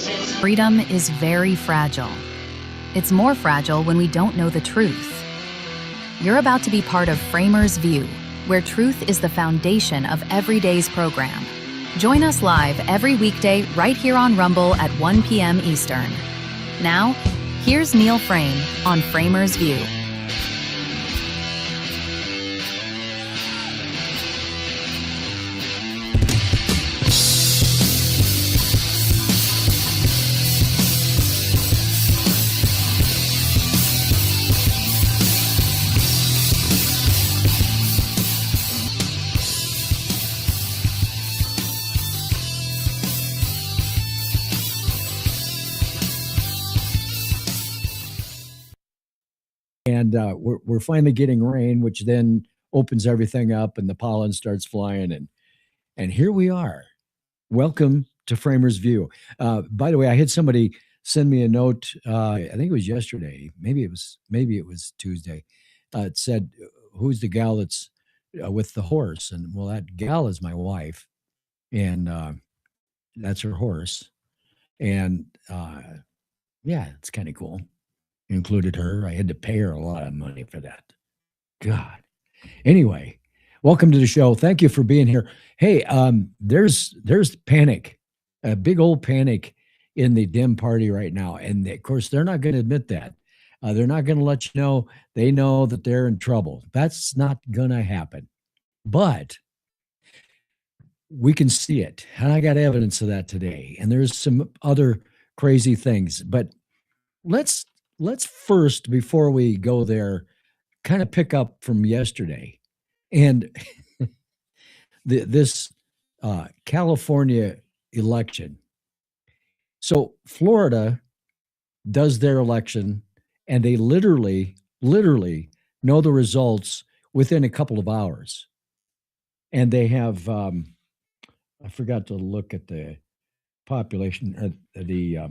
Freedom is very fragile. It's more fragile when we don't know the truth. You're about to be part of FramersView, where truth is the foundation of every day's program. Join us live every weekday right here on Rumble at 1 p.m. Eastern. Now, here's Neil Frame on FramersView. And we're finally getting rain, which then opens everything up and the pollen starts flying. And here we are. Welcome to FramersView. By the way, I had somebody send me a note. I think it was yesterday. Maybe it was Tuesday. It said, "Who's the gal that's with the horse?" And well, that gal is my wife, and that's her horse. And yeah, it's kind of cool. Included her. I had to pay her a lot of money for that. God. Anyway, welcome to the show. Thank you for being here. Hey, there's panic, a big old panic in the Dem party right now. And of course, they're not going to admit that. They're not going to let you know. They know that they're in trouble. That's not going to happen. But we can see it. And I got evidence of that today. And there's some other crazy things. But let's first, before we go there, kind of pick up from yesterday and this California election. So Florida does their election, and they literally know the results within a couple of hours. And they have, I forgot to look at the population, the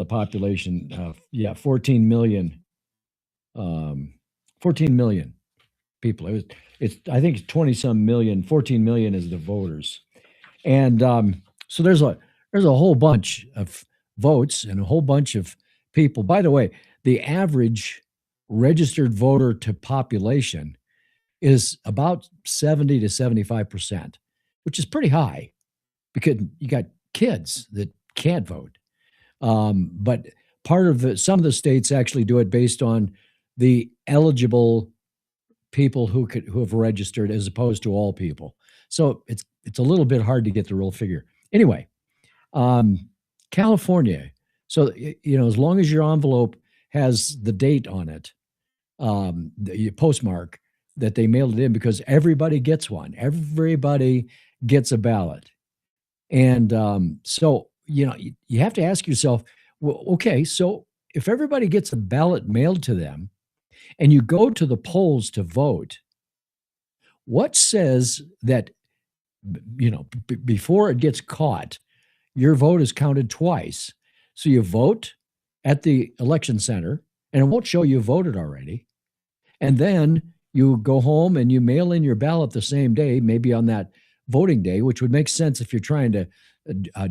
population, 14 million, 14 million people. I think it's 20 some million, 14 million is the voters. And so there's a whole bunch of votes and a whole bunch of people. By the way, the average registered voter to population is about 70 to 75%, which is pretty high because you got kids that can't vote. But some of the states actually do it based on the eligible people who have registered as opposed to all people. So it's a little bit hard to get the real figure. Anyway, California. So, as long as your envelope has the date on it, the postmark that they mailed it in, because everybody gets one. Everybody gets a ballot. And so, you have to ask yourself, well, okay, so if everybody gets a ballot mailed to them and you go to the polls to vote, what says that, before it gets caught, your vote is counted twice? So you vote at the election center and it won't show you voted already. And then you go home and you mail in your ballot the same day, maybe on that voting day, which would make sense if you're trying to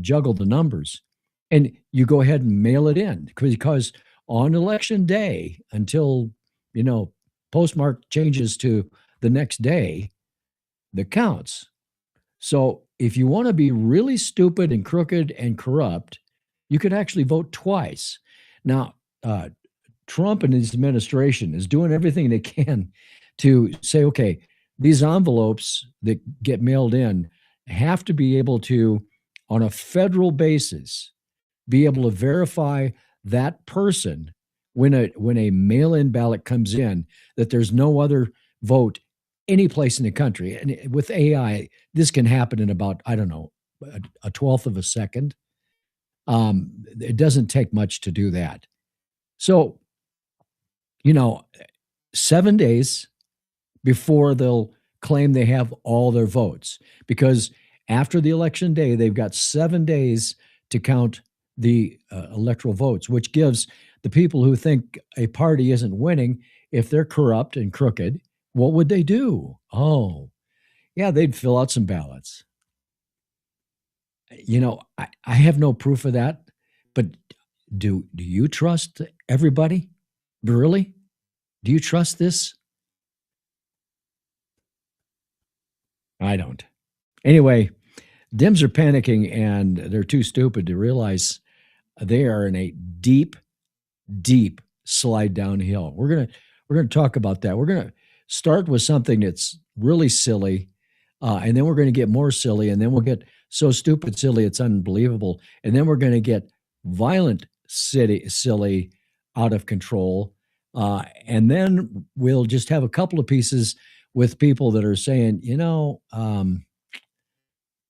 juggle the numbers, and you go ahead and mail it in, because on election day, until postmark changes to the next day, that counts. So if you want to be really stupid and crooked and corrupt, you could actually vote twice. Now, Trump and his administration is doing everything they can to say, okay, these envelopes that get mailed in have to be able to, on a federal basis, be able to verify that person when a mail-in ballot comes in, that there's no other vote any place in the country. And with AI, this can happen in about, I don't know, a 1/12 of a second. It doesn't take much to do that. So, 7 days before they'll claim they have all their votes, because after the election day, they've got 7 days to count the electoral votes, which gives the people who think a party isn't winning, if they're corrupt and crooked, what would they do? Oh, yeah, they'd fill out some ballots. I have no proof of that, but do you trust everybody? Really? Do you trust this? I don't. Anyway, Dems are panicking and they're too stupid to realize they are in a deep, deep slide downhill. We're gonna talk about that. We're gonna start with something that's really silly, and then we're gonna get more silly, and then we'll get so stupid silly it's unbelievable, and then we're gonna get violent, silly, out of control, and then we'll just have a couple of pieces with people that are saying,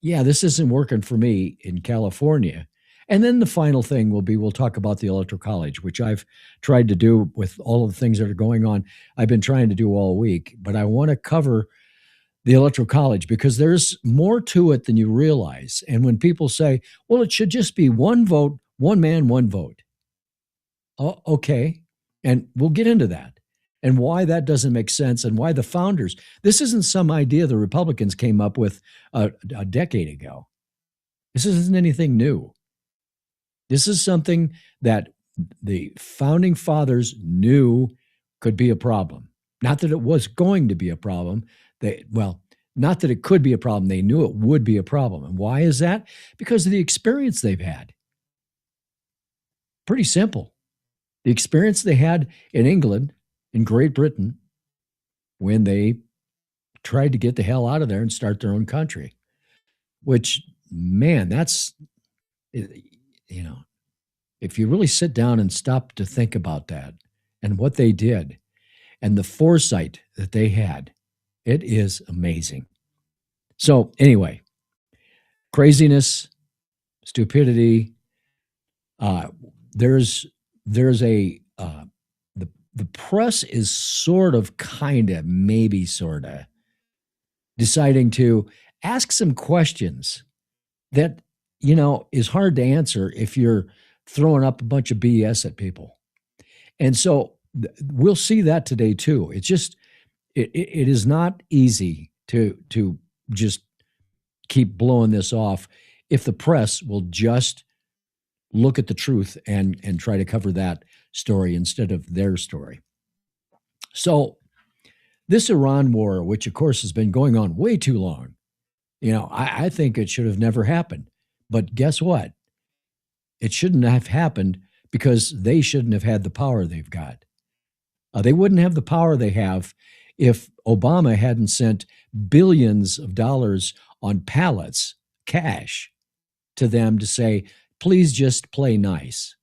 yeah, this isn't working for me in California. And then the final thing will be we'll talk about the Electoral College, which I've tried to do with all of the things that are going on. I've been trying to do all week, but I want to cover the Electoral College because there's more to it than you realize. And when people say, well, it should just be one vote, one man, one vote. Oh, okay. And we'll get into that and why that doesn't make sense and why the founders, this isn't some idea the Republicans came up with a decade ago. This isn't anything new. This is something that the founding fathers knew could be a problem. Not that it was going to be a problem. Not that it could be a problem. They knew it would be a problem. And why is that? Because of the experience they've had. Pretty simple. The experience they had in England, in Great Britain, when they tried to get the hell out of there and start their own country, which, man, that's, if you really sit down and stop to think about that and what they did and the foresight that they had, it is amazing. So anyway, craziness, stupidity. There's a the press is sort of, kind of, maybe sort of deciding to ask some questions that is hard to answer if you're throwing up a bunch of BS at people. And so we'll see that today too. It's just it is not easy to just keep blowing this off if the press will just look at the truth and try to cover that story instead of their story. So this Iran war, which of course has been going on way too long, I think it should have never happened. But guess what? It shouldn't have happened because they shouldn't have had the power they've got. They wouldn't have the power they have if Obama hadn't sent billions of dollars on pallets, cash, to them to say, please just play nice.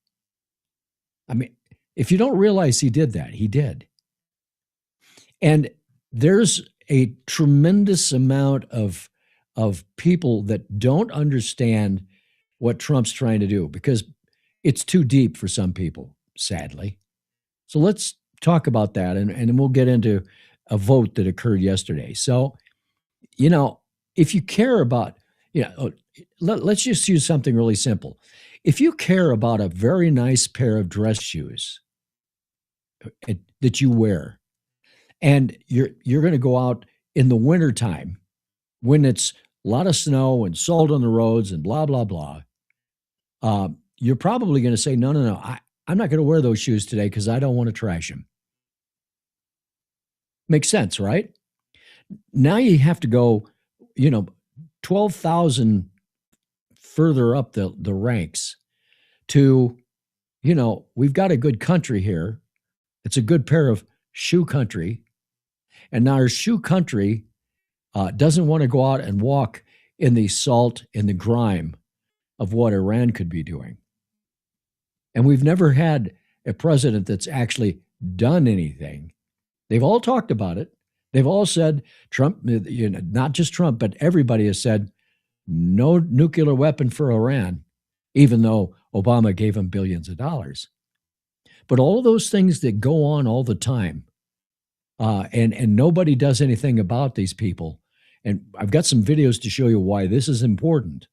I mean, if you don't realize he did that, he did. And there's a tremendous amount of people that don't understand what Trump's trying to do because it's too deep for some people, sadly. So let's talk about that and then we'll get into a vote that occurred yesterday. So, if you care about, let's just use something really simple. If you care about a very nice pair of dress shoes that you wear, and you're going to go out in the wintertime when it's a lot of snow and salt on the roads and blah, blah, blah, you're probably going to say, no, I'm not going to wear those shoes today because I don't want to trash them. Makes sense, right? Now you have to go, 12,000 further up the ranks to, we've got a good country here. It's a good pair of shoe country. And now our shoe country doesn't want to go out and walk in the salt and the grime of what Iran could be doing. And we've never had a president that's actually done anything. They've all talked about it. They've all said, Trump, not just Trump, but everybody has said, no nuclear weapon for Iran, even though Obama gave him billions of dollars. But all of those things that go on all the time, and nobody does anything about these people. And I've got some videos to show you why this is important.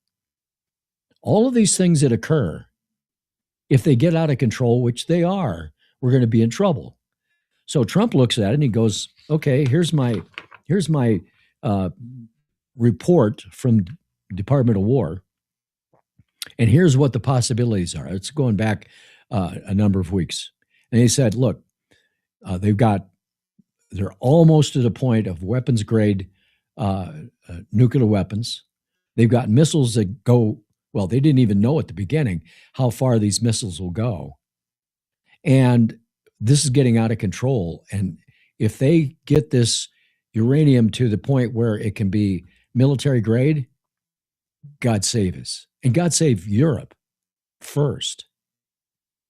All of these things that occur, if they get out of control, which they are, we're going to be in trouble. So Trump looks at it and he goes, okay, here's my report from Department of War. And here's what the possibilities are. It's going back a number of weeks. And he said, look, they're almost at a point of weapons grade nuclear weapons. They've got missiles that go, well, they didn't even know at the beginning how far these missiles will go. And this is getting out of control. And if they get this uranium to the point where it can be military grade, God save us. And God save Europe first.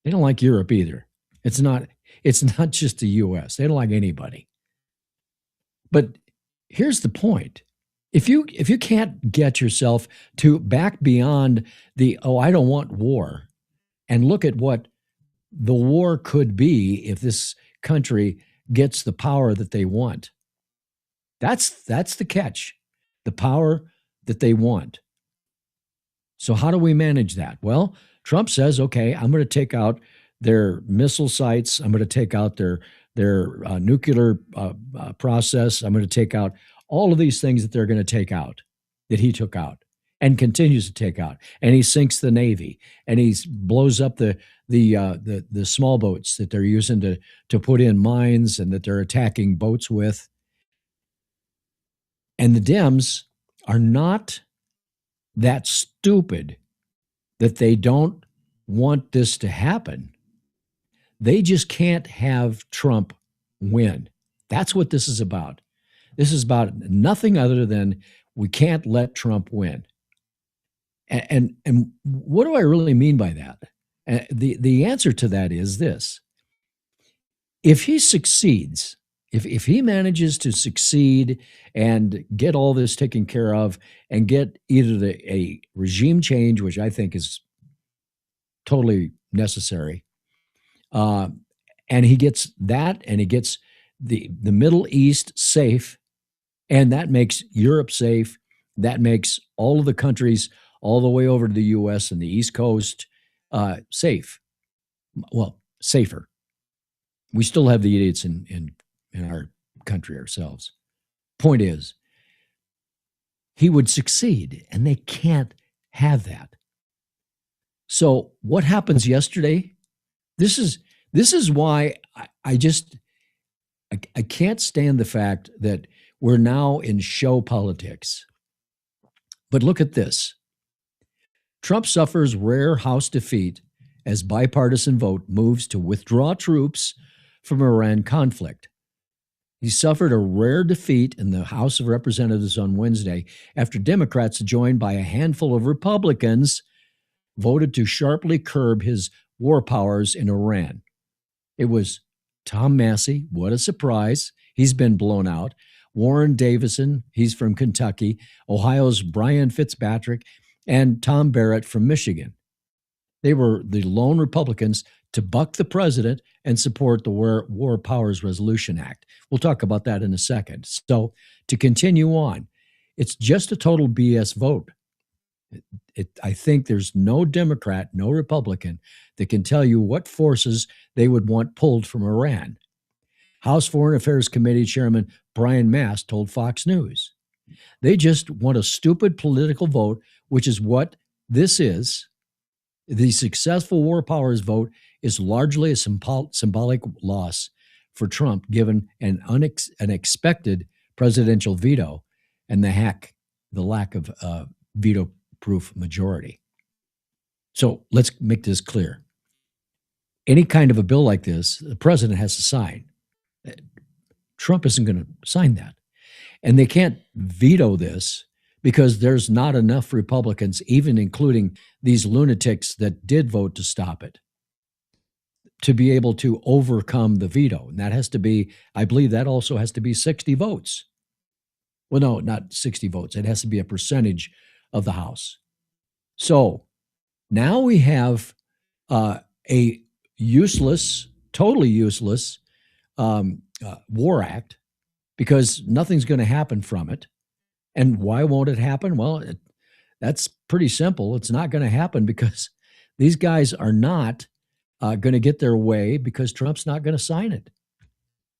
They don't like Europe either. It's not just the US. They don't like anybody. But here's the point. If you can't get yourself to back beyond the I don't want war and look at what the war could be if this country gets the power that they want. That's the catch. The power that they want. So how do we manage that? Well, Trump says, okay, I'm going to take out their missile sites. I'm going to take out their nuclear process. I'm going to take out all of these things that they're going to take out, that he took out and continues to take out. And he sinks the Navy, and he blows up the small boats that they're using to put in mines and that they're attacking boats with. And the Dems are not that stupid that they don't want this to happen. They just can't have Trump win. That's what this is about. This is about nothing other than we can't let Trump win. And what do I really mean by that? The answer to that is this. If he succeeds, if he manages to succeed and get all this taken care of and get either a regime change, which I think is totally necessary, and he gets that, and he gets the Middle East safe, and that makes Europe safe, that makes all of the countries all the way over to the U.S. and the East Coast safe. Well, safer. We still have the idiots in our country ourselves. Point is, he would succeed, and they can't have that. So what happens yesterday? This is why I can't stand the fact that we're now in show politics. But look at this. Trump suffers rare House defeat as bipartisan vote moves to withdraw troops from Iran conflict. He suffered a rare defeat in the House of Representatives on Wednesday after Democrats, joined by a handful of Republicans, voted to sharply curb his war powers in Iran. It was Tom Massey, what a surprise. He's been blown out. Warren Davison, he's from Kentucky. Ohio's Brian Fitzpatrick, and Tom Barrett from Michigan. They were the lone Republicans to buck the president and support the War Powers Resolution Act. We'll talk about that in a second. So to continue on, it's just a total BS vote. I think there's no Democrat, no Republican that can tell you what forces they would want pulled from Iran. House Foreign Affairs Committee Chairman Brian Mast told Fox News, they just want a stupid political vote, which is what this is. The successful war powers vote is largely a symbolic loss for Trump, given an unexpected presidential veto and the lack of veto-proof majority. So let's make this clear. Any kind of a bill like this, the president has to sign. Trump isn't going to sign that. And they can't veto this because there's not enough Republicans, even including these lunatics that did vote to stop it, to be able to overcome the veto. And that has to be, I believe that also has to be 60 votes. Well, no, not 60 votes. It has to be a percentage of the House. So now we have a useless, totally useless war act because nothing's going to happen from it. And why won't it happen? Well, that's pretty simple. It's not going to happen because these guys are not going to get their way because Trump's not going to sign it.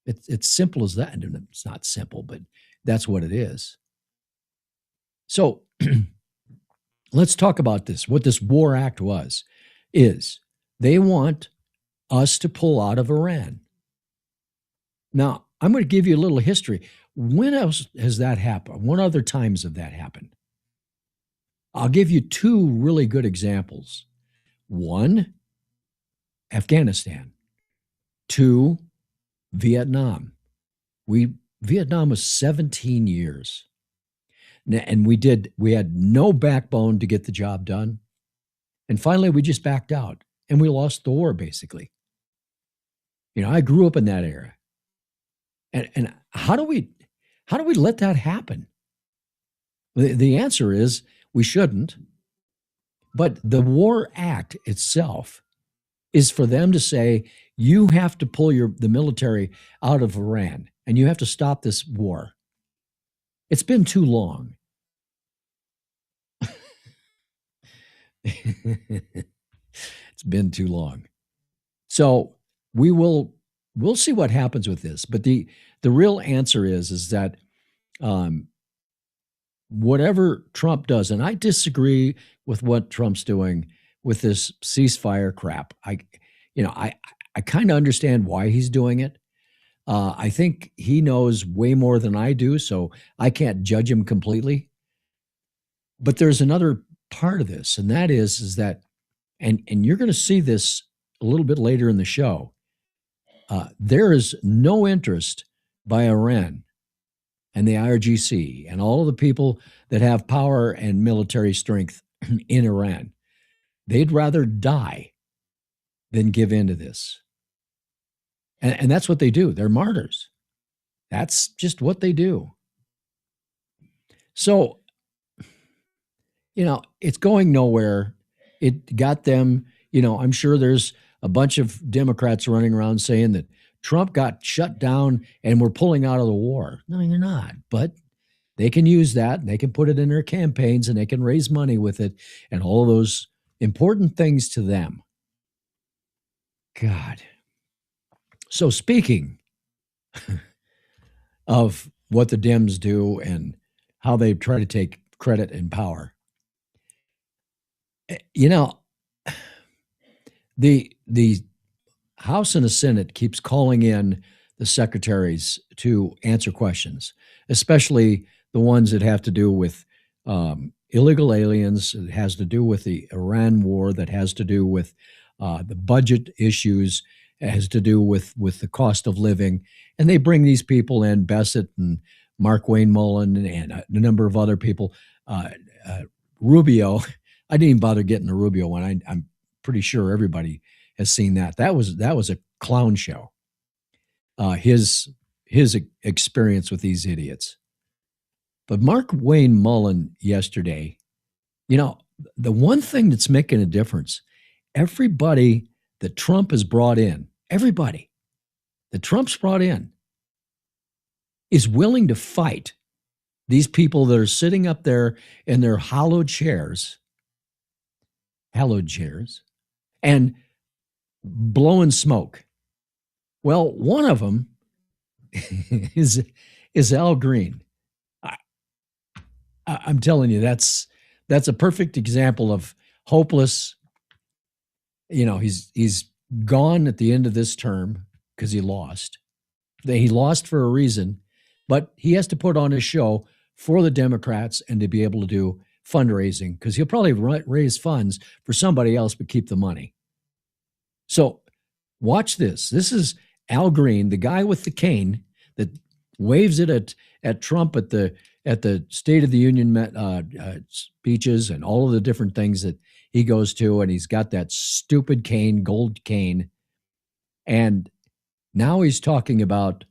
It's simple as that. And it's not simple, but that's what it is. So let's talk about this. What this War Act is they want us to pull out of Iran. Now, I'm going to give you a little history. When else has that happened? What other times have that happened? I'll give you two really good examples. One, Afghanistan. Two, Vietnam. Vietnam was 17 years. And we had no backbone to get the job done. And finally, we just backed out and we lost the war, basically. I grew up in that era. And how do we let that happen? The answer is we shouldn't. But the War Act itself is for them to say, you have to pull the military out of Iran and you have to stop this war. It's been too long. It's been too long. So we'll see what happens with this. But the real answer is that whatever Trump does, and I disagree with what Trump's doing with this ceasefire crap. I kind of understand why he's doing it. I think he knows way more than I do, so I can't judge him completely. But there's another part of this, and that is that, and you're going to see this a little bit later in the show. There is no interest by Iran and the IRGC and all of the people that have power and military strength in Iran. They'd rather die than give in to this. And that's what they do. They're martyrs. That's just what they do. So, it's going nowhere. It got them, I'm sure there's a bunch of Democrats running around saying that Trump got shut down and we're pulling out of the war. No, you're not. But they can use that and they can put it in their campaigns and they can raise money with it and all those important things to them. God. So speaking of what the Dems do and how they try to take credit and power, the House and the Senate keeps calling in the secretaries to answer questions, especially the ones that have to do with illegal aliens. It has to do with the Iran war, that has to do with the budget issues, it has to do with the cost of living. And they bring these people in, Bassett and Mark Wayne Mullen and a number of other people. Rubio, I didn't even bother getting the Rubio one. I'm pretty sure everybody has seen that. That was a clown show. His experience with these idiots. But Mark Wayne Mullen yesterday, the one thing that's making a difference, everybody that Trump has brought in, everybody that Trump's brought in is willing to fight these people that are sitting up there in their hallowed chairs, and blowing smoke. Well, one of them is Al Green. I'm telling you, that's a perfect example of hopeless. He's gone at the end of this term because he lost. He lost for a reason, but he has to put on a show for the Democrats and to be able to do fundraising, because he'll probably raise funds for somebody else but keep the money. So watch this. This is Al Green, the guy with the cane that waves it at Trump at the State of the Union speeches and all of the different things that he goes to, and he's got that stupid cane, gold cane. And now he's talking about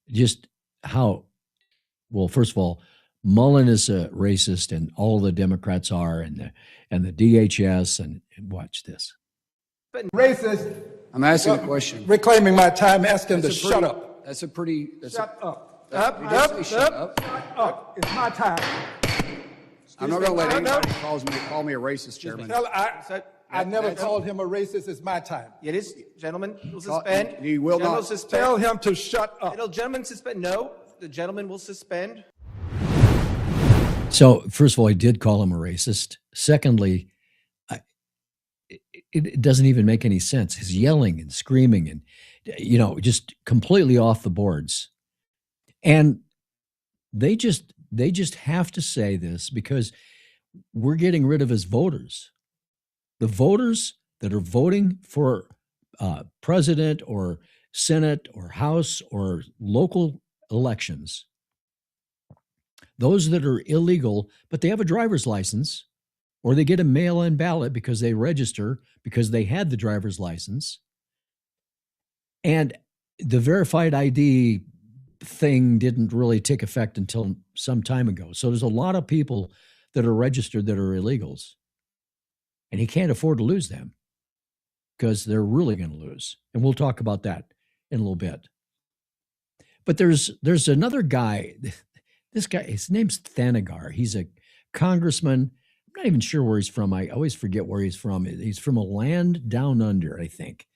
just how, well, first of all, Mullen is a racist, and all the Democrats are, and the DHS, and watch this. Racist. I'm asking a question. Reclaiming my time, ask him to shut up. Shut up. Shut up. It's my time. I'm not going to let anybody call me a racist, Chairman. I never called him a racist. It's my time. It is, gentlemen. Will suspend. You will not. Tell him to shut up. Gentlemen, suspend. No, the gentleman will suspend. So, first of all, I did call him a racist. Secondly, it doesn't even make any sense. His yelling and screaming and, just completely off the boards. And they just have to say this because we're getting rid of his voters. The voters that are voting for president or Senate or House or local elections, those that are illegal, but they have a driver's license, or they get a mail-in ballot because they register because they had the driver's license, and the verified ID thing didn't really take effect until some time ago. So there's a lot of people that are registered that are illegals, and he can't afford to lose them because they're really going to lose. And we'll talk about that in a little bit. But there's another guy. This guy, his name's Thanagar. He's a congressman. I'm not even sure where he's from. I always forget where he's from. He's from a land down under, I think.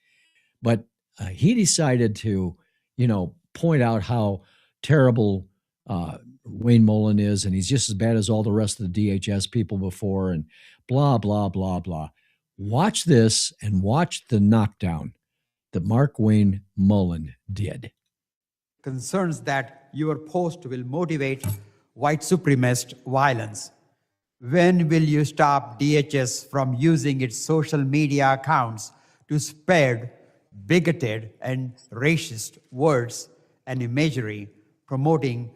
But he decided to, point out how terrible Wayne Mullen is, and he's just as bad as all the rest of the DHS people before, and blah, blah, blah, blah. Watch this and watch the knockdown that Mark Wayne Mullen did. Concerns that your post will motivate white supremacist violence. When will you stop DHS from using its social media accounts to spread bigoted and racist words and imagery promoting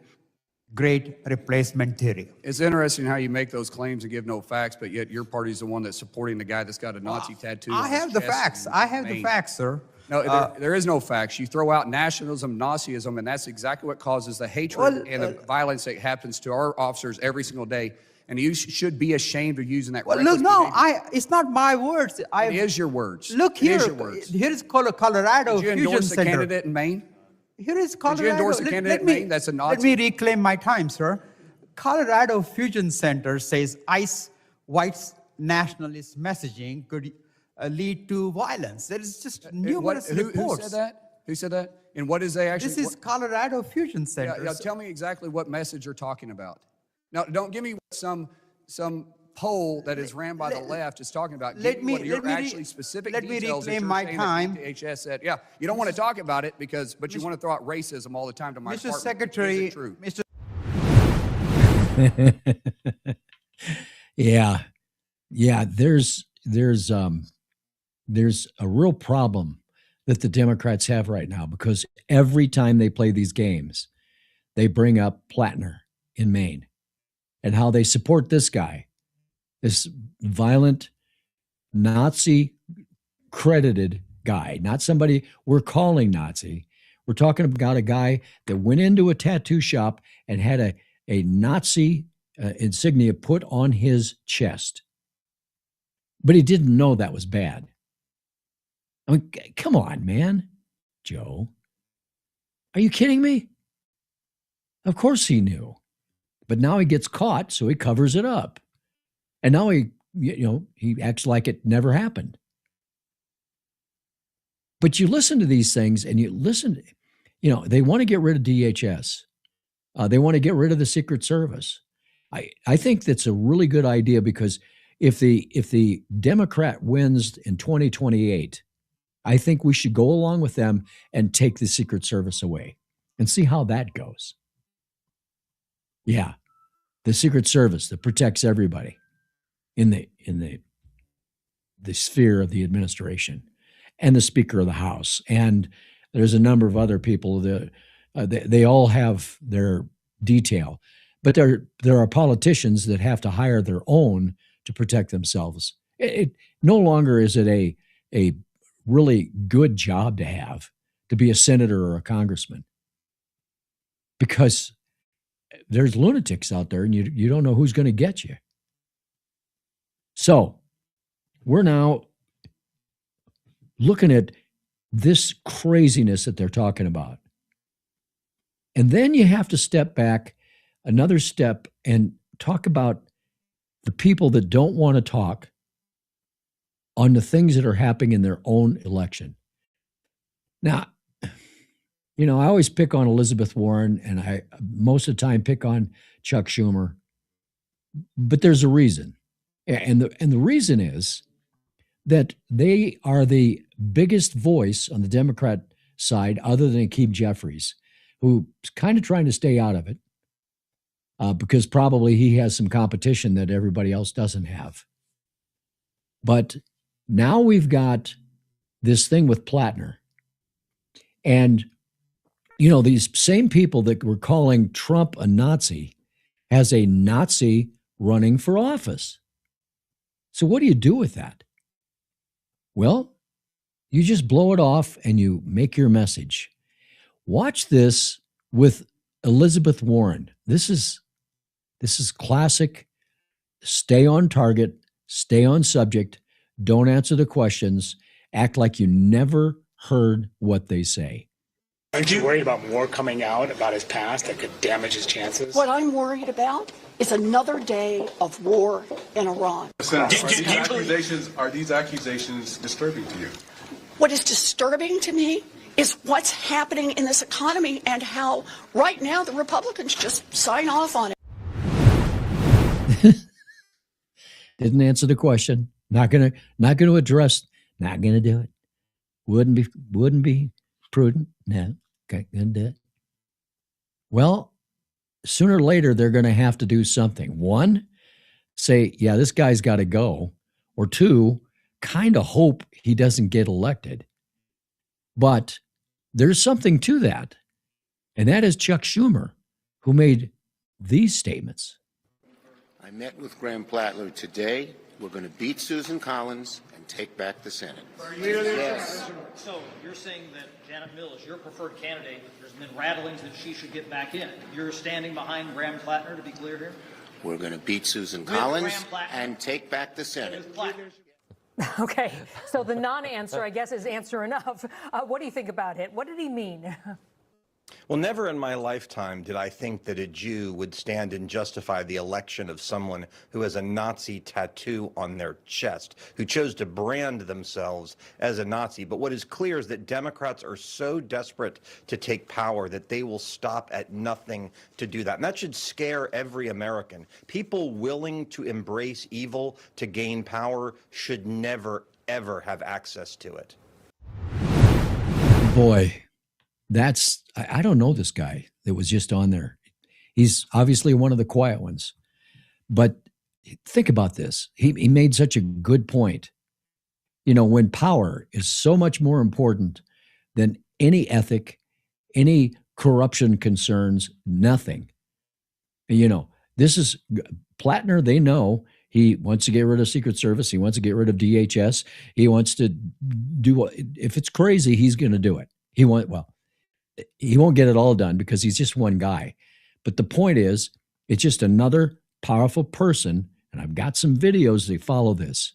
great replacement theory? It's interesting how you make those claims and give no facts, but yet your party's the one that's supporting the guy that's got a Nazi tattoo. I have the facts. I have the facts, sir. No, there is no facts. You throw out nationalism, Nazism, and that's exactly what causes the hatred and the violence that happens to our officers every single day. And you should be ashamed of using that. Well, look, no, it's not my words. It is your words. Look here. It is your words. Here is Colorado Did you Fusion endorse the Center. candidate in Maine? Here is Colorado. Did you endorse the candidate in Maine? That's a Nazi. Let me reclaim my time, sir. Colorado Fusion Center says ICE white nationalist messaging could lead to violence. There is just numerous reports. Who said that? Who said that? And what is they actually? This is Colorado Fusion Center. Yeah, tell me exactly what message you're talking about. Now, don't give me some poll that is ran by the left is talking about. Give me what your actually specific details. Let me reclaim my time. DHS said, yeah, you don't want to talk about it but you want to throw out racism all the time to my Mr. apartment. Secretary, Mr. Yeah. There's a real problem that the Democrats have right now because every time they play these games, they bring up Plattner in Maine and how they support this guy, this violent Nazi credited guy, not somebody we're calling Nazi. We're talking about a guy that went into a tattoo shop and had a Nazi insignia put on his chest. But he didn't know that was bad. I mean, come on, man. Joe. Are you kidding me? Of course he knew. But now he gets caught, so he covers it up. And now he acts like it never happened. But you listen to these things and they want to get rid of DHS. They want to get rid of the Secret Service. I think that's a really good idea because if the Democrat wins in 2028, I think we should go along with them and take the Secret Service away and see how that goes. Yeah, the Secret Service that protects everybody in the sphere of the administration and the Speaker of the House. And there's a number of other people that they all have their detail, but there are politicians that have to hire their own to protect themselves. It no longer is it a really good job to have to be a senator or a congressman because there's lunatics out there and you don't know who's going to get you. So we're now looking at this craziness that they're talking about. And then you have to step back another step and talk about the people that don't want to talk on the things that are happening in their own election. Now, I always pick on Elizabeth Warren, and I most of the time pick on Chuck Schumer. But there's a reason. And the reason is that they are the biggest voice on the Democrat side, other than Akeem Jeffries, who's kind of trying to stay out of it because probably he has some competition that everybody else doesn't have. But now we've got this thing with Plattner. And, you know, these same people that were calling Trump a Nazi has a Nazi running for office. So what do you do with that? Well, you just blow it off and you make your message. Watch this with Elizabeth Warren. This is classic. Stay on target, stay on subject, don't answer the questions, act like you never heard what they say. Aren't you worried about more coming out about his past that could damage his chances? What I'm worried about is another day of war in Iran. Senator, are these accusations disturbing to you? What is disturbing to me is what's happening in this economy and how right now the Republicans just sign off on it. Didn't answer the question. Not gonna address. Not gonna do it. Wouldn't be prudent. No. Okay, gonna do it. Well, sooner or later they're going to have to do something. One, say, yeah, this guy's got to go. Or two, kind of hope he doesn't get elected. But there's something to that. And that is Chuck Schumer, who made these statements. I met with Graham Plattler today. We're going to beat Susan Collins and take back the Senate. Yes. So you're saying that Janet Mills, your preferred candidate, there's been rattlings that she should get back in. You're standing behind Graham Plattner, to be clear here? We're going to beat Susan Collins and take back the Senate. Okay, so the non-answer, I guess, is answer enough. What do you think about it? What did he mean? Well, never in my lifetime did I think that a Jew would stand and justify the election of someone who has a Nazi tattoo on their chest, who chose to brand themselves as a Nazi. But what is clear is that Democrats are so desperate to take power that they will stop at nothing to do that. And that should scare every American. People willing to embrace evil to gain power should never, ever have access to it. Boy. I don't know this guy that was just on there. He's obviously one of the quiet ones. But think about this. He made such a good point. You know, when power is so much more important than any ethic, any corruption concerns, nothing. You know, this is Plattner. They know he wants to get rid of Secret Service. He wants to get rid of DHS. He wants to do, if it's crazy, he's going to do it. He won't get it all done because he's just one guy. But the point is, it's just another powerful person, and I've got some videos that follow this.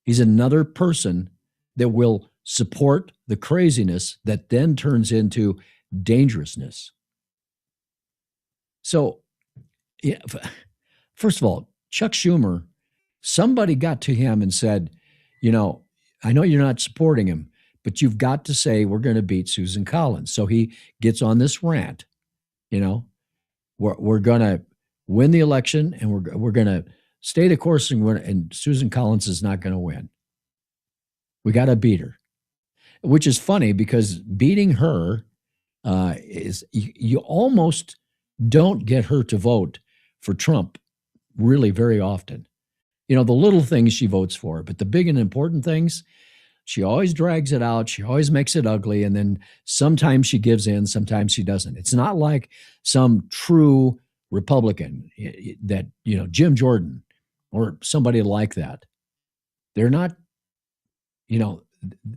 He's another person that will support the craziness that then turns into dangerousness. So, yeah, first of all, Chuck Schumer, somebody got to him and said, you know, I know you're not supporting him, but you've got to say we're going to beat Susan Collins. So he gets on this rant, you know, we're going to win the election and we're going to stay the course and Susan Collins is not going to win. We got to beat her, which is funny because beating her is you almost don't get her to vote for Trump really very often. You know, the little things she votes for, but the big and important things, she always drags it out. She always makes it ugly. And then sometimes she gives in, sometimes she doesn't. It's not like some true Republican that, you know, Jim Jordan or somebody like that. They're not, you know,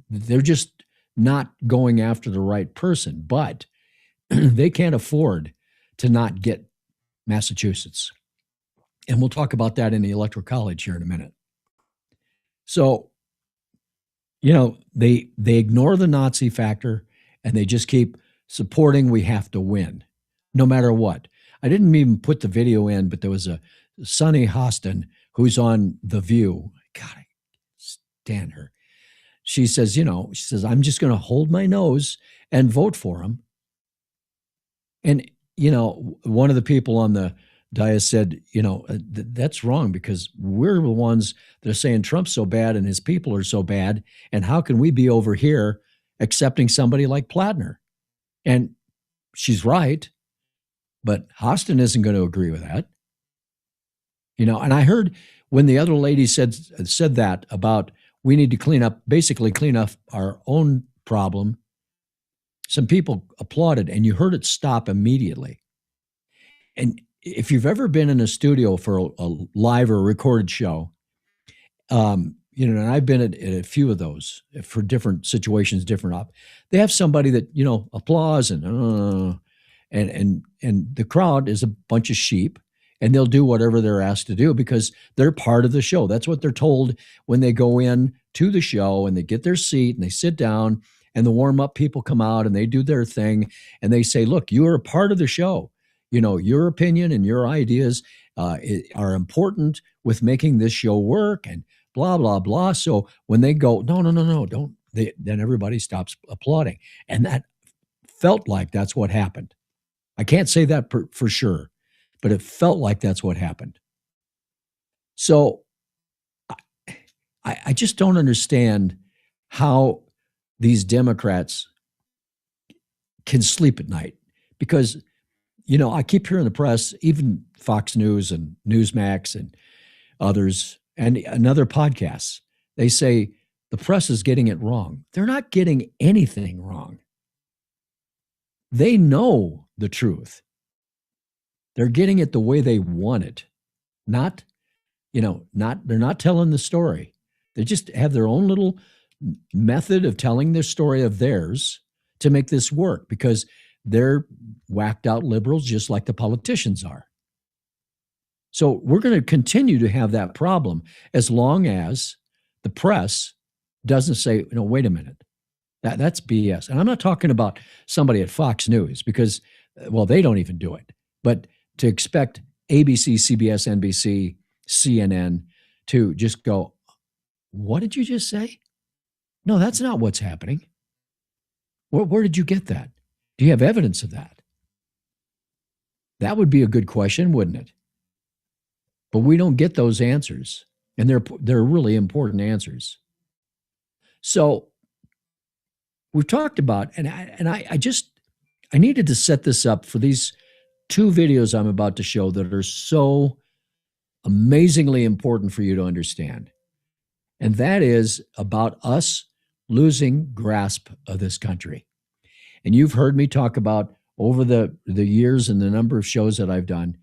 they're just not going after the right person, but they can't afford to not get Massachusetts. And we'll talk about that in the Electoral College here in a minute. So, you know, they ignore the Nazi factor and they just keep supporting we have to win, no matter what. I didn't even put the video in, but there was a Sunny Hostin who's on The View. God, I stand her. She says, you know, I'm just going to hold my nose and vote for him. And, you know, one of the people on the Dias said, that's wrong because we're the ones that are saying Trump's so bad and his people are so bad. And how can we be over here accepting somebody like Plattner? And she's right, but Hostin isn't going to agree with that. And I heard when the other lady said that about we need to basically clean up our own problem, some people applauded, and you heard it stop immediately. And if you've ever been in a studio for a live or recorded show, and I've been at a few of those for different situations, they have somebody that, applause and the crowd is a bunch of sheep, and they'll do whatever they're asked to do because they're part of the show. That's what they're told when they go in to the show and they get their seat and they sit down and the warm-up people come out and they do their thing and they say, look, you are a part of the show. Your opinion and your ideas are important with making this show work and blah, blah, blah. So when they go, no, don't, then everybody stops applauding. And that felt like that's what happened. I can't say that for sure, but it felt like that's what happened. So I just don't understand how these Democrats can sleep at night because, I keep hearing the press, even Fox News and Newsmax and others and other podcasts, they say the press is getting it wrong. They're not getting anything wrong. They know the truth. They're getting it the way they want it. They're not telling the story. They just have their own little method of telling their story of theirs to make this work because they're whacked out liberals just like the politicians are. So we're going to continue to have that problem as long as the press doesn't say, wait a minute, that's BS. And I'm not talking about somebody at Fox News because, they don't even do it. But to expect ABC, CBS, NBC, CNN to just go, what did you just say? No, that's not what's happening. Where did you get that? Do you have evidence of that? That would be a good question, wouldn't it? But we don't get those answers, and they're really important answers. So we've talked about, and I needed to set this up for these two videos I'm about to show that are so amazingly important for you to understand. And that is about us losing grasp of this country. And you've heard me talk about over the years and the number of shows that I've done,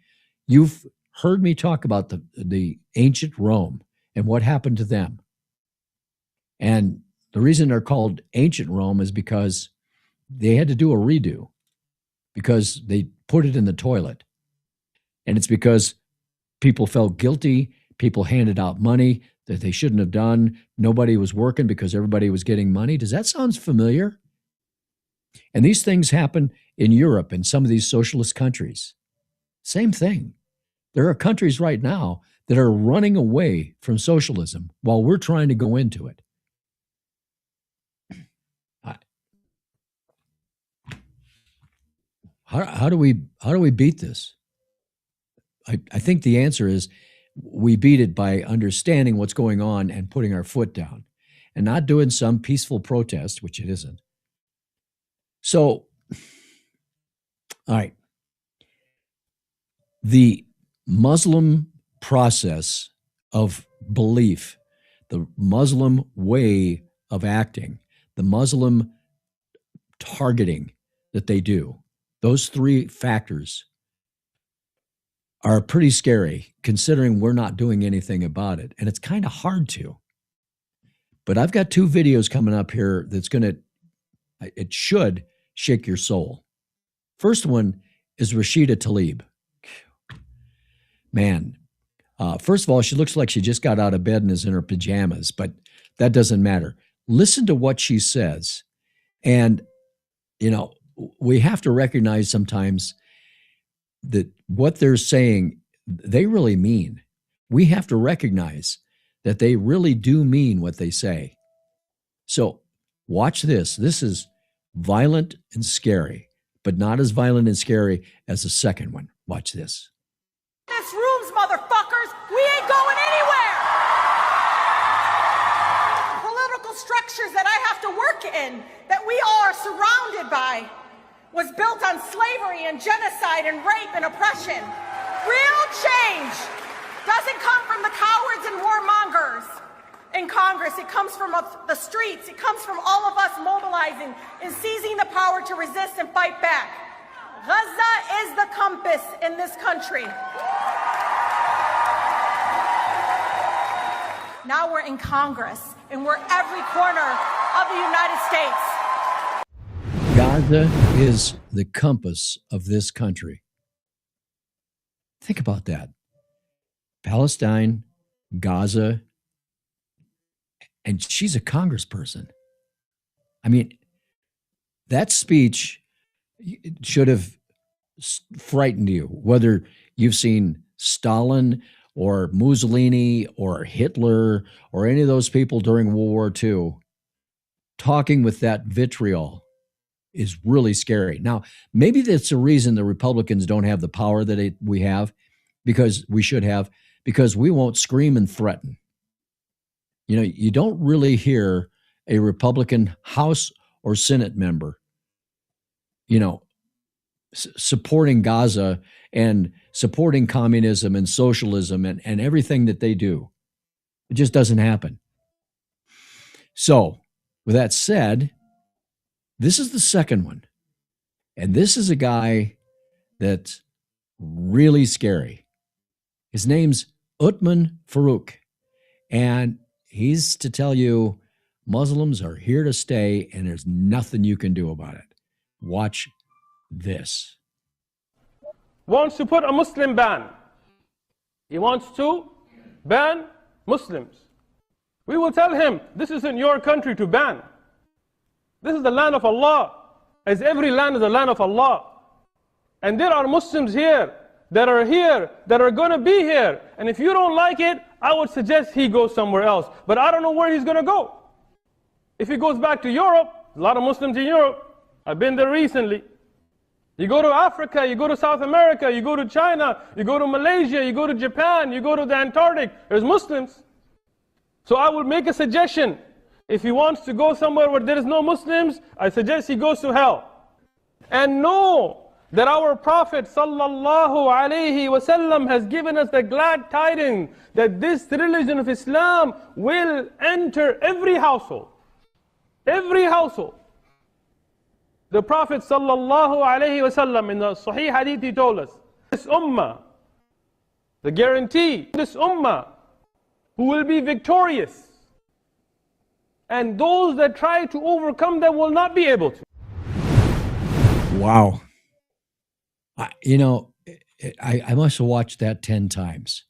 you've heard me talk about the ancient Rome and what happened to them. And the reason they're called ancient Rome is because they had to do a redo because they put it in the toilet. And it's because people felt guilty. People handed out money that they shouldn't have done. Nobody was working because everybody was getting money. Does that sound familiar? And these things happen in Europe and some of these socialist countries. Same thing. There are countries right now that are running away from socialism while we're trying to go into it. How do we beat this? I think the answer is we beat it by understanding what's going on and putting our foot down and not doing some peaceful protest, which it isn't. So, all right. The Muslim process of belief, the Muslim way of acting, the Muslim targeting that they do, those three factors are pretty scary considering we're not doing anything about it. And it's kind of hard to. But I've got two videos coming up here it should shake your soul. First one is Rashida Tlaib. Man, first of all, she looks like she just got out of bed and is in her pajamas, but that doesn't matter. Listen to what she says. And, we have to recognize sometimes that what they're saying, they really mean. We have to recognize that they really do mean what they say. So watch this. This is violent and scary, but not as violent and scary as the second one. Watch this. pictures that I have to work in, that we all are surrounded by, was built on slavery and genocide and rape and oppression. Real change doesn't come from the cowards and warmongers in Congress. It comes from the streets. It comes from all of us mobilizing and seizing the power to resist and fight back. Gaza is the compass in this country. Now we're in Congress, and we're every corner of the United States. Gaza is the compass of this country. Think about that. Palestine, Gaza, and she's a congressperson. I mean, that speech should have frightened you, whether you've seen Stalin or Mussolini or Hitler or any of those people during World War II. Talking with that vitriol is really scary. Now, maybe that's the reason the Republicans don't have the power that we have, because we should have, because we won't scream and threaten. You know, you don't really hear a Republican House or Senate member, you know, supporting Gaza and supporting communism and socialism and everything that they do. It just doesn't happen. So, with that said, this is the second one. And this is a guy that's really scary. His name's Uthman Farouk. And he's to tell you Muslims are here to stay and there's nothing you can do about it. Watch this. Wants to put a Muslim ban. He wants to ban Muslims. We will tell him, this isn't your country to ban. This is the land of Allah, as every land is the land of Allah. And there are Muslims here that are going to be here. And if you don't like it, I would suggest he goes somewhere else. But I don't know where he's going to go. If he goes back to Europe, a lot of Muslims in Europe. I've been there recently. You go to Africa, you go to South America, you go to China, you go to Malaysia, you go to Japan, you go to the Antarctic, there's Muslims. So I would make a suggestion. If he wants to go somewhere where there is no Muslims, I suggest he goes to hell. And know that our Prophet sallallahu alaihi wasallam has given us the glad tidings that this religion of Islam will enter every household. Every household. The Prophet sallallahu alaihi wasallam in the Sahih Hadith, he told us, this ummah, the guarantee, this ummah who will be victorious, and those that try to overcome them will not be able to. Wow. I must have watched that 10 times.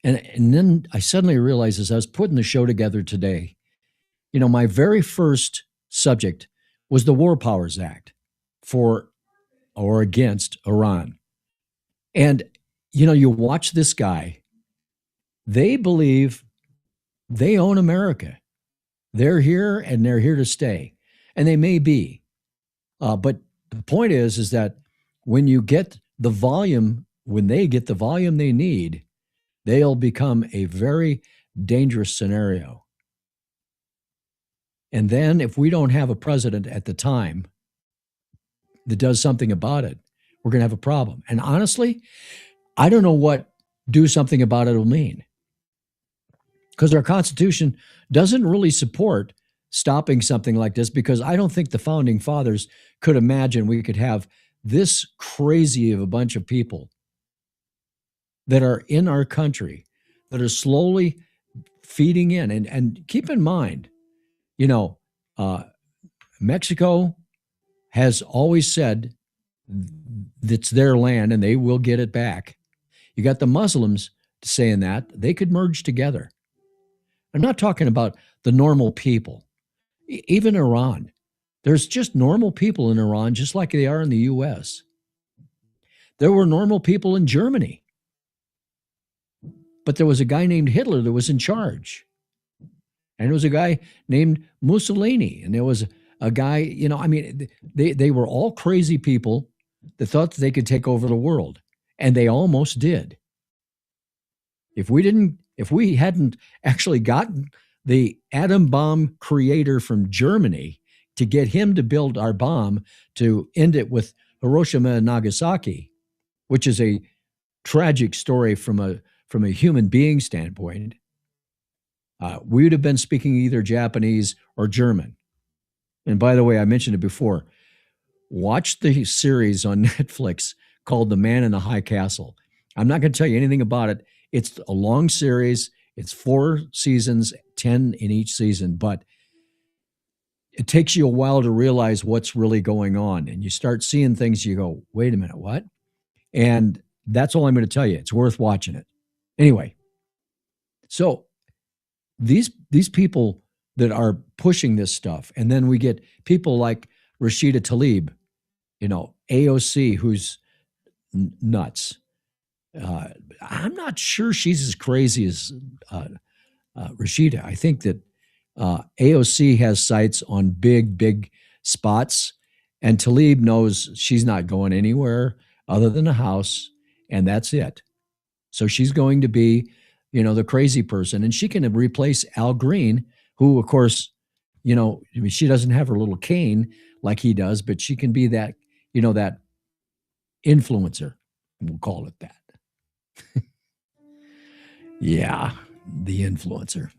And then I suddenly realized as I was putting the show together today, my very first subject was the War Powers Act for or against Iran. And, you watch this guy, they believe they own America. They're here and they're here to stay. And they may be. But the point is that when you get the volume, when they get the volume they need, they'll become a very dangerous scenario. And then if we don't have a president at the time that does something about it, we're going to have a problem. And honestly, I don't know what do something about it will mean. Because our Constitution doesn't really support stopping something like this, because I don't think the founding fathers could imagine we could have this crazy of a bunch of people that are in our country that are slowly feeding in. And keep in mind, Mexico has always said it's their land and they will get it back. You got the Muslims saying that they could merge together. I'm not talking about the normal people. Even Iran, there's just normal people in Iran, just like they are in the U.S. There were normal people in Germany. But there was a guy named Hitler that was in charge. And there was a guy named Mussolini. And there was a guy, they were all crazy people that thought that they could take over the world. And they almost did. If we hadn't actually gotten the atom bomb creator from Germany to get him to build our bomb to end it with Hiroshima and Nagasaki, which is a tragic story from a human being standpoint. We would have been speaking either Japanese or German. And by the way, I mentioned it before. Watch the series on Netflix called The Man in the High Castle. I'm not going to tell you anything about it. It's a long series. It's 4 seasons, 10 in each season, but it takes you a while to realize what's really going on. And you start seeing things, you go, wait a minute, what? And that's all I'm going to tell you. It's worth watching it. Anyway, so these people that are pushing this stuff, and then we get people like Rashida Tlaib, AOC, who's nuts. I'm not sure she's as crazy as Rashida. I think that AOC has sights on big spots, and Tlaib knows she's not going anywhere other than the House, and that's it. So she's going to be, the crazy person, and she can replace Al Green, who, of course, she doesn't have her little cane like he does, but she can be that, that influencer. We'll call it that. Yeah, the influencer.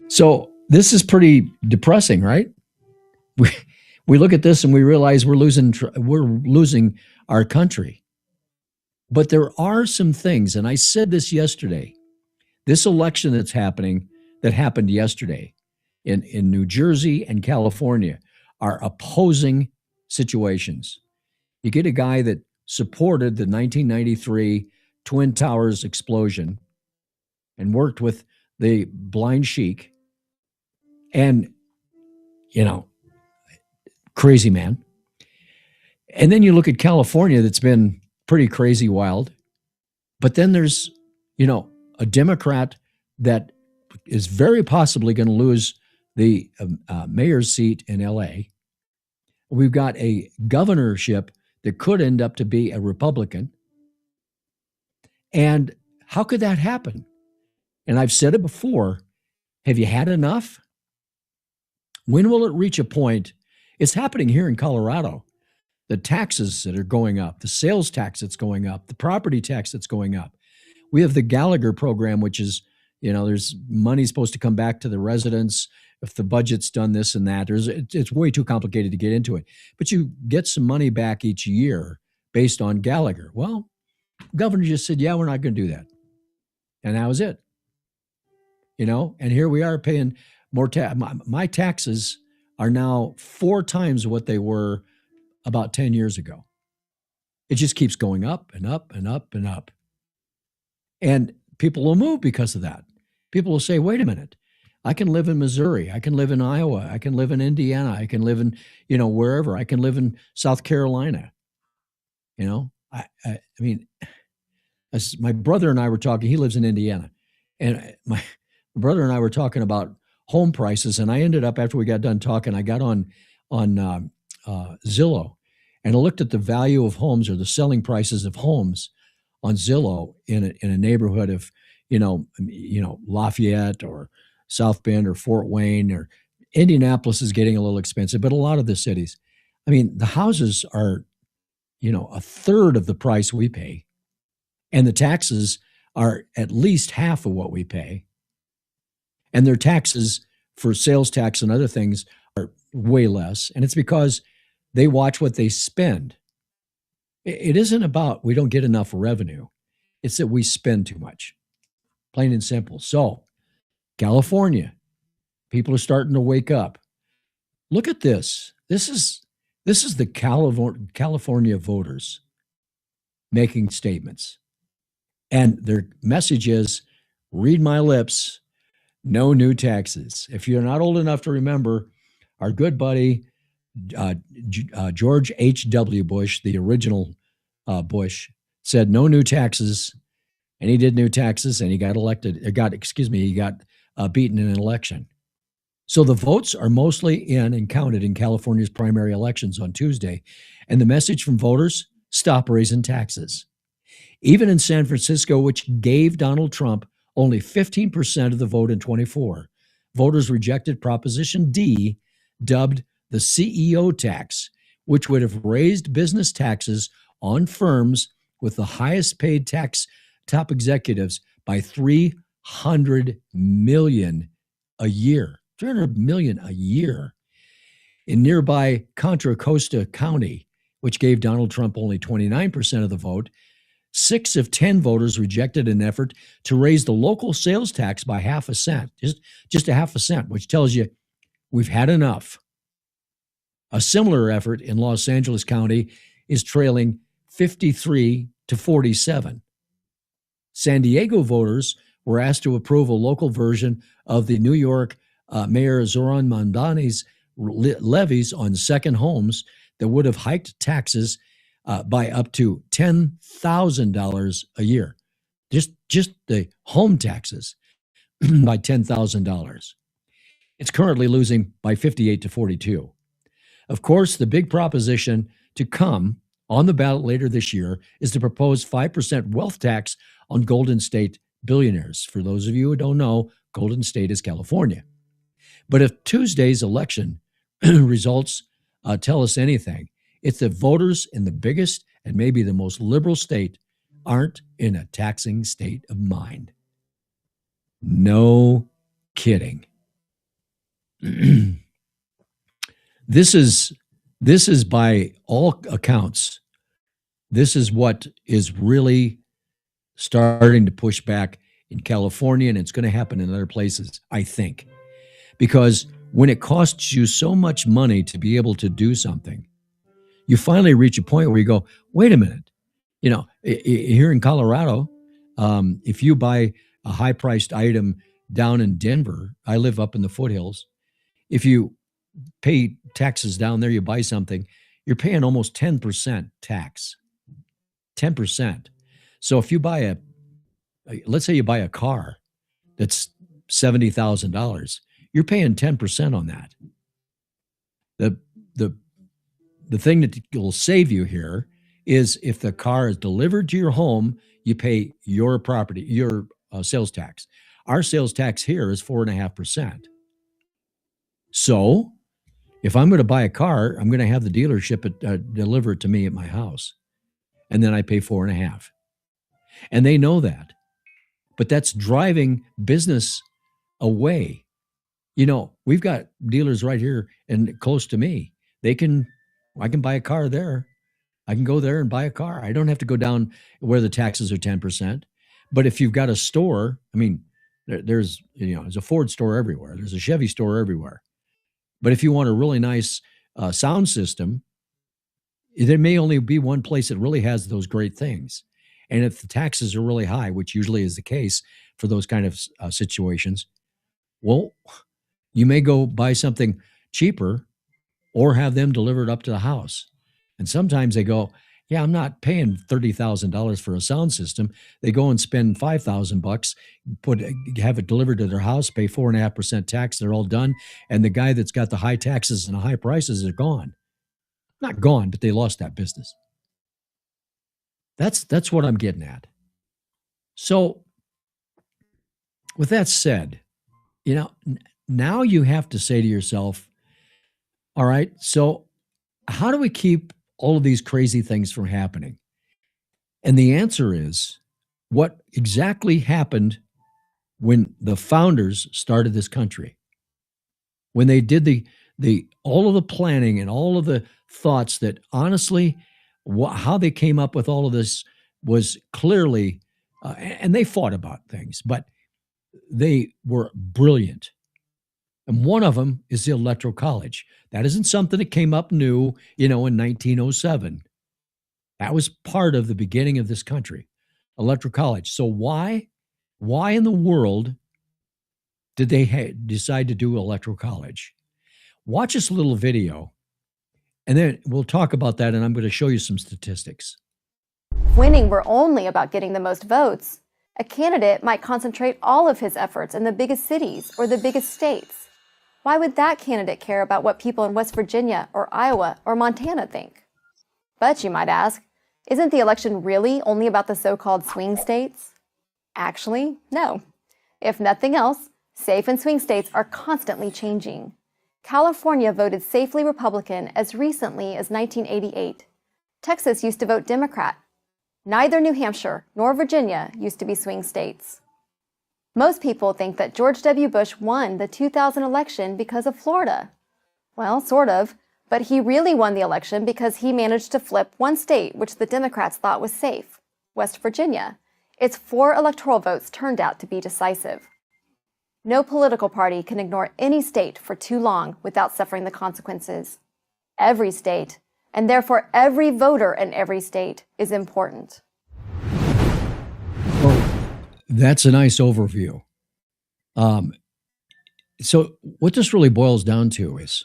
So this is pretty depressing, right? We look at this and we realize we're losing our country. But there are some things, and I said this yesterday, this election that happened yesterday in New Jersey and California are opposing situations. You get a guy that supported the 1993 Twin Towers explosion and worked with the blind sheik and, crazy man. And then you look at California, that's been pretty crazy wild. But then there's, a Democrat that is very possibly going to lose the mayor's seat in LA. We've got a governorship that could end up to be a Republican. And how could that happen? And I've said it before. Have you had enough? When will it reach a point? It's happening here in Colorado. The taxes that are going up, the sales tax that's going up, the property tax that's going up. We have the Gallagher program, which is, there's money supposed to come back to the residents if the budget's done this and that. It's way too complicated to get into it. But you get some money back each year based on Gallagher. Well, the governor just said, yeah, we're not going to do that. And that was it. And here we are paying more tax. My taxes are now 4 times what they were about 10 years ago. It just keeps going up and up and up and up. And people will move because of that. People will say, wait a minute, I can live in Missouri. I can live in Iowa. I can live in Indiana. I can live in, wherever. I can live in South Carolina. I mean, as my brother and I were talking, he lives in Indiana. And my brother and I were talking about home prices. And I ended up, after we got done talking, I got on Zillow, and I looked at the value of homes, or the selling prices of homes on Zillow in a neighborhood of, Lafayette or South Bend or Fort Wayne, or Indianapolis is getting a little expensive, but a lot of the cities. I mean, the houses are, a third of the price we pay, and the taxes are at least half of what we pay. And their taxes for sales tax and other things are way less. And it's because they watch what they spend. It isn't about we don't get enough revenue. It's that we spend too much, plain and simple. So California, people are starting to wake up. Look at this. This is the California voters making statements. And their message is, read my lips, no new taxes. If you're not old enough to remember, our good buddy, George H.W. Bush, the original Bush, said no new taxes, and he did new taxes, and he got beaten in an election. So the votes are mostly in and counted in California's primary elections on Tuesday, and the message from voters, stop raising taxes. Even in San Francisco, which gave Donald Trump only 15% of the vote in 24. Voters rejected Proposition D, dubbed the CEO tax, which would have raised business taxes on firms with the highest paid top executives by $300 million a year. $300 million a year. In nearby Contra Costa County, which gave Donald Trump only 29% of the vote, 6 of 10 voters rejected an effort to raise the local sales tax by half a cent, just a half a cent, which tells you we've had enough. A similar effort in Los Angeles County is trailing 53 to 47. San Diego voters were asked to approve a local version of the New York Mayor Zoran Mondani's levies on second homes that would have hiked taxes by up to $10,000 a year. Just the home taxes by $10,000. It's currently losing by 58 to 42. Of course, the big proposition to come on the ballot later this year is the proposed 5% wealth tax on Golden State billionaires. For those of you who don't know, Golden State is California. But if Tuesday's election results tell us anything, it's that voters in the biggest and maybe the most liberal state aren't in a taxing state of mind. No kidding. This is by all accounts, this is what is really starting to push back in California, and it's going to happen in other places, I think. Because when it costs you so much money to be able to do something, you finally reach a point where you go, wait a minute. You know, here in Colorado, if you buy a high-priced item down in Denver, I live up in the foothills, if you pay taxes down there, you buy something, you're paying almost 10% tax. 10%. So if you buy let's say you buy a car that's $70,000, you're paying 10% on that. The thing that will save you here is if the car is delivered to your home, you pay your property, your sales tax. Our sales tax here is 4.5%. So if I'm going to buy a car, I'm going to have the dealership deliver it to me at my house. And then I pay 4.5%. And they know that. But that's driving business away. You know, we've got dealers right here and close to me. I can buy a car there. I can go there and buy a car. I don't have to go down where the taxes are 10%. But if you've got a store, I mean, there's a Ford store everywhere. There's a Chevy store everywhere. But if you want a really nice sound system, there may only be one place that really has those great things. And if the taxes are really high, which usually is the case for those kind of situations, well, you may go buy something cheaper or have them delivered up to the house. And sometimes they go, yeah, I'm not paying $30,000 for a sound system. They go and spend $5,000, have it delivered to their house, pay 4.5% tax. They're all done. And the guy that's got the high taxes and the high prices are gone. Not gone, but they lost that business. That's what I'm getting at. So with that said, now you have to say to yourself, all right, so how do we keep all of these crazy things from happening? And the answer is what exactly happened when the founders started this country. When they did all of the planning and all of the thoughts that honestly, how they came up with all of this was clearly, and they fought about things, but they were brilliant. And one of them is the Electoral College. That isn't something that came up new, in 1907. That was part of the beginning of this country, Electoral College. So why in the world did they decide to do Electoral College? Watch this little video, and then we'll talk about that, and I'm going to show you some statistics. If winning were only about getting the most votes, a candidate might concentrate all of his efforts in the biggest cities or the biggest states. Why would that candidate care about what people in West Virginia or Iowa or Montana think? But you might ask, isn't the election really only about the so-called swing states? Actually, no. If nothing else, safe and swing states are constantly changing. California voted safely Republican as recently as 1988. Texas used to vote Democrat. Neither New Hampshire nor Virginia used to be swing states. Most people think that George W. Bush won the 2000 election because of Florida. Well, sort of, but he really won the election because he managed to flip one state which the Democrats thought was safe, West Virginia. Its 4 electoral votes turned out to be decisive. No political party can ignore any state for too long without suffering the consequences. Every state, and therefore every voter in every state, is important. Well, that's a nice overview. So what this really boils down to is,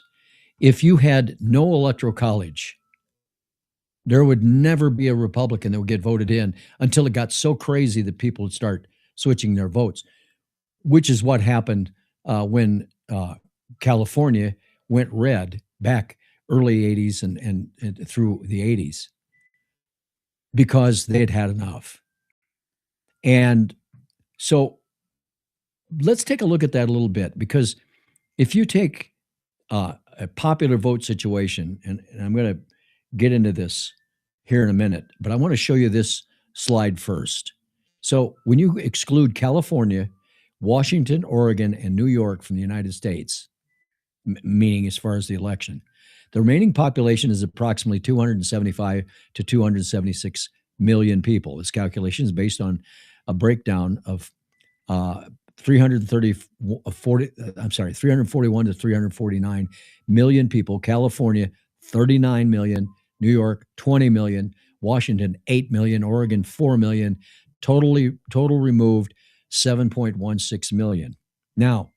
if you had no electoral college, there would never be a Republican that would get voted in until it got so crazy that people would start switching their votes, which is what happened when California went red back early 80s and through the 80s, because they had had enough. And so let's take a look at that a little bit, because if you take a popular vote situation, and I'm going to get into this here in a minute, but I want to show you this slide first. So when you exclude California, Washington, Oregon, and New York from the United States, meaning as far as the election, the remaining population is approximately 275 to 276 million people. This calculation is based on a breakdown of 341 to 349 million people. California, 39 million. New York, 20 million. Washington, 8 million. Oregon, 4 million. Total removed, 7.16 million. Now,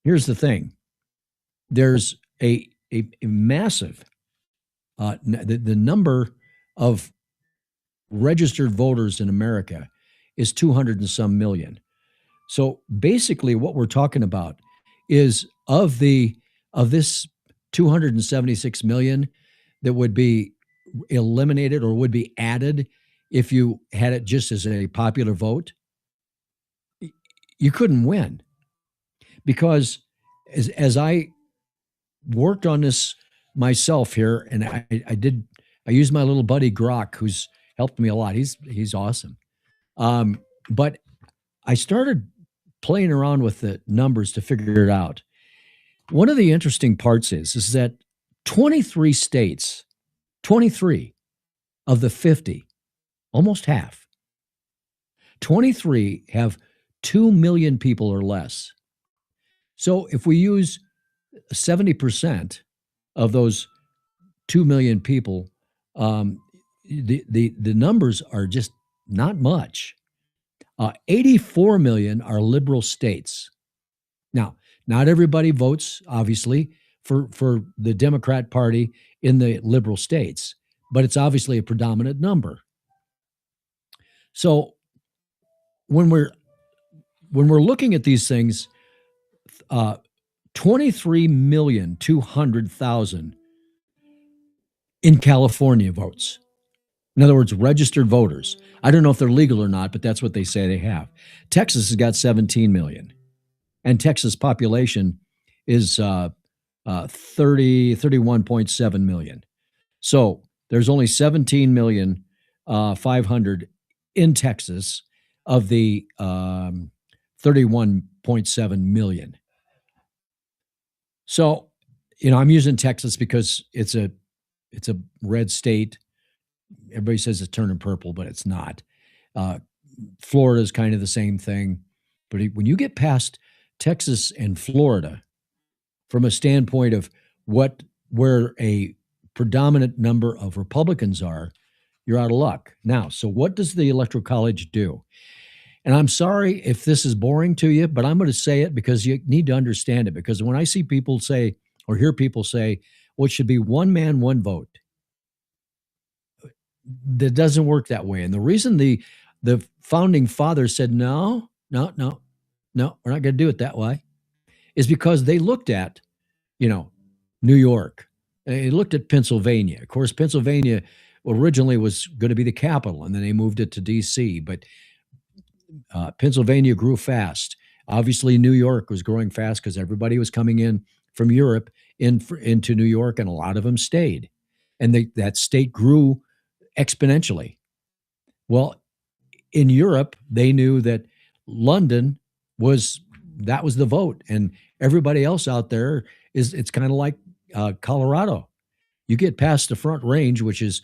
here's the thing. There's a massive, the number of registered voters in America is 200 and some million. So basically what we're talking about is of this 276 million that would be eliminated or would be added if you had it just as a popular vote, you couldn't win. Because as I worked on this myself here, and I used my little buddy Grok, who's helped me a lot. He's awesome. But I started playing around with the numbers to figure it out. One of the interesting parts is that 23 states, 23 of the 50, almost half, 23 have 2 million people or less. So if we use 70% of those 2 million people, the numbers are just not much. 84 million are liberal states. Now, not everybody votes, obviously, for the Democrat Party in the liberal states, but it's obviously a predominant number. So when we're looking at these things, 23,200,000 in California votes. In other words, registered voters. I don't know if they're legal or not, but that's what they say they have. Texas has got 17 million. And Texas population is 31.7 million. So there's only 17,500,000 in Texas of the 31.7 million. So, I'm using Texas because it's a red state. Everybody says it's turning purple, but it's not. Florida is kind of the same thing. But when you get past Texas and Florida, from a standpoint of where a predominant number of Republicans are, you're out of luck. Now, so what does the Electoral College do? And I'm sorry if this is boring to you, but I'm going to say it because you need to understand it. Because when I see people say, or hear people say, well, it should be one man, one vote, that doesn't work that way. And the reason the founding fathers said, no, we're not going to do it that way, is because they looked at, New York. They looked at Pennsylvania. Of course, Pennsylvania originally was going to be the capital, and then they moved it to D.C., but Pennsylvania grew fast, Obviously, New York was growing fast because everybody was coming in from Europe into New York, and a lot of them stayed. And that state grew exponentially. Well, in Europe, they knew that London was the vote, and everybody else out there it's kind of like Colorado. You get past the Front Range, which is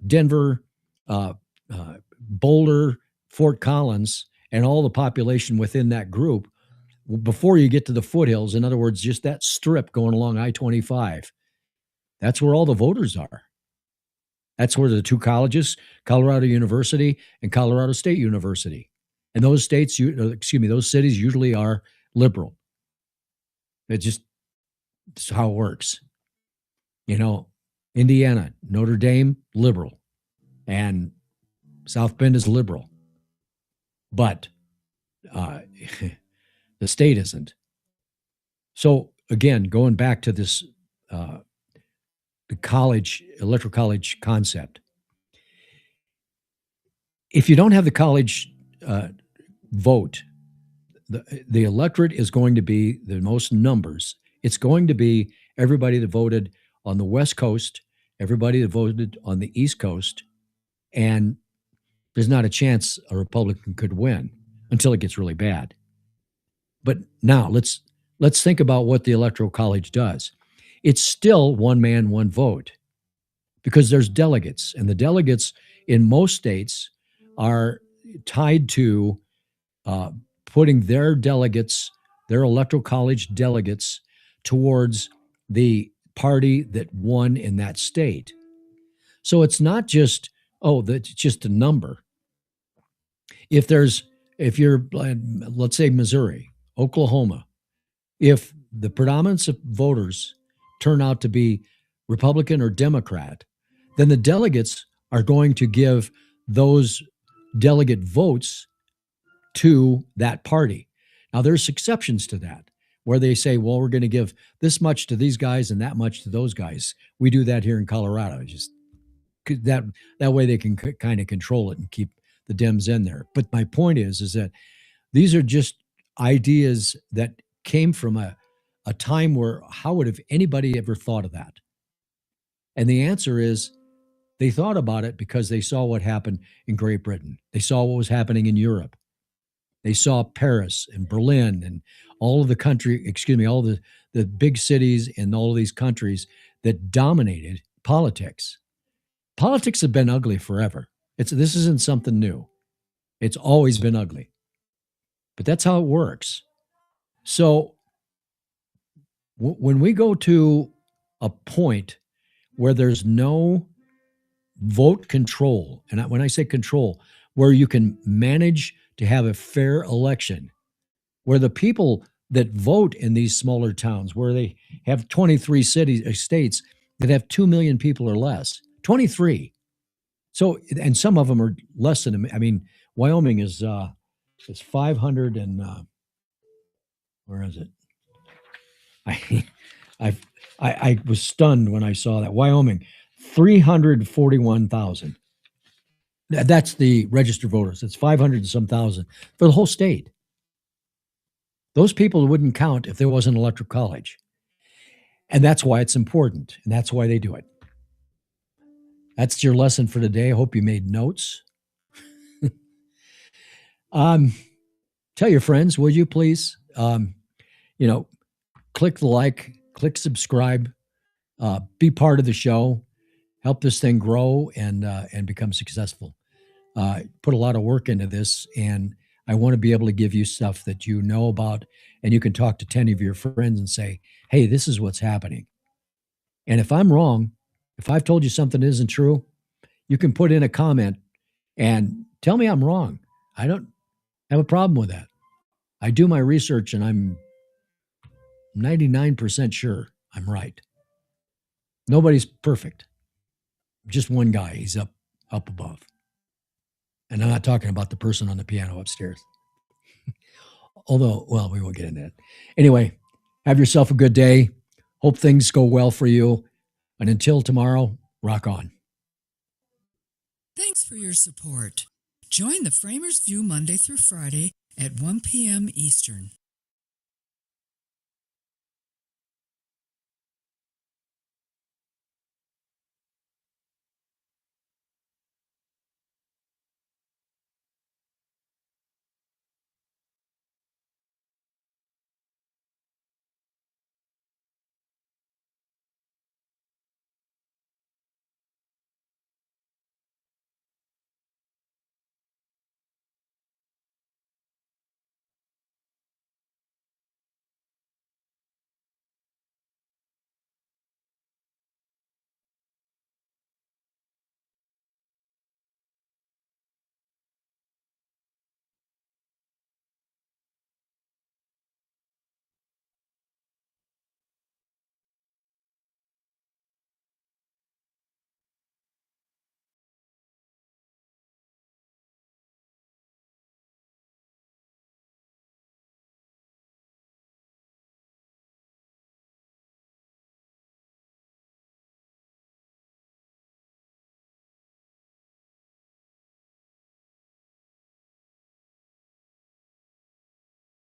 Denver, Boulder, Fort Collins, and all the population within that group. Before you get to the foothills, in other words, just that strip going along I-25, that's where all the voters are. That's where the two colleges, Colorado University and Colorado State University. And those states, those cities usually are liberal. It's how it works. Indiana, Notre Dame, liberal. And South Bend is liberal. But the state isn't. So again, going back to this the electoral college concept. If you don't have the college vote, the electorate is going to be the most numbers. It's going to be everybody that voted on the West Coast, everybody that voted on the East Coast, and there's not a chance a Republican could win until it gets really bad. But now let's think about what the Electoral College does. It's still one man, one vote, because there's delegates, and the delegates in most states are tied to putting their delegates, their Electoral College delegates, towards the party that won in that state. So it's not just, that's just a number. If you're, let's say Missouri, Oklahoma, if the predominance of voters turn out to be Republican or Democrat, then the delegates are going to give those delegate votes to that party. Now, there's exceptions to that, where they say, well, we're going to give this much to these guys and that much to those guys. We do that here in Colorado. Just that way they can kind of control it and keep the Dems in there. But my point is that these are just ideas that came from a time where how would have anybody ever thought of that? And the answer is they thought about it because they saw what happened in Great Britain. They saw what was happening in Europe. They saw Paris and Berlin and all of the all the big cities in all of these countries that dominated politics. Politics have been ugly forever. This isn't something new. It's always been ugly. But that's how it works. So when we go to a point where there's no vote control, and when I say control, where you can manage to have a fair election, where the people that vote in these smaller towns, where they have 23 states that have 2 million people or less, 23. So, and some of them are less than, Wyoming is 500 and, where is it? I was stunned when I saw that. Wyoming, 341,000. That's the registered voters. It's 500 and some thousand for the whole state. Those people wouldn't count if there wasn't an electoral college. And that's why it's important. And that's why they do it. That's your lesson for today. I hope you made notes. Tell your friends, would you please? Click the like, click subscribe, be part of the show, help this thing grow and become successful. Put a lot of work into this, and I want to be able to give you stuff that you know about, and you can talk to 10 of your friends and say, hey, this is what's happening. And if I'm wrong, if I've told you something isn't true, you can put in a comment and tell me I'm wrong. I don't have a problem with that. I do my research, and I'm 99% sure I'm right. Nobody's perfect. Just one guy. He's up above. And I'm not talking about the person on the piano upstairs. Although, well, we won't get into that. Anyway, have yourself a good day. Hope things go well for you. And until tomorrow, rock on. Thanks for your support. Join the FramersView Monday through Friday at 1 p.m. Eastern.